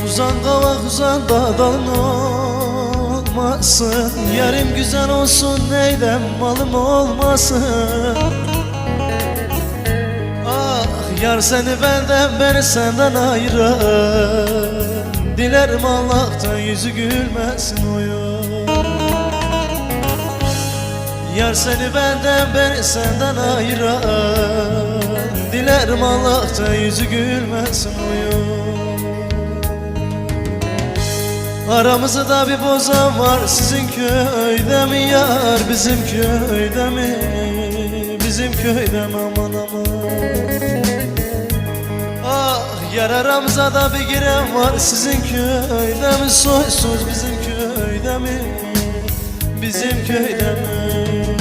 Uzan kavak uzan dağdan olmasın. Yerim güzel olsun neydem malım olmasın. Ah yar seni benden beni senden ayıran. Dilerim Allah'tan yüzü gülmesin o yar. Yar seni benden beni senden ayıran. Dilerim Allah'tan yüzü gülmesin o yar. Aramızda bir bozan var sizin köyde mi yar? Bizim köyde mi? Bizim köyde mi aman aman. Ah yar aramıza da bir giren var sizin köyde mi? Soysuz bizim köyde mi? Bizim köyde mi?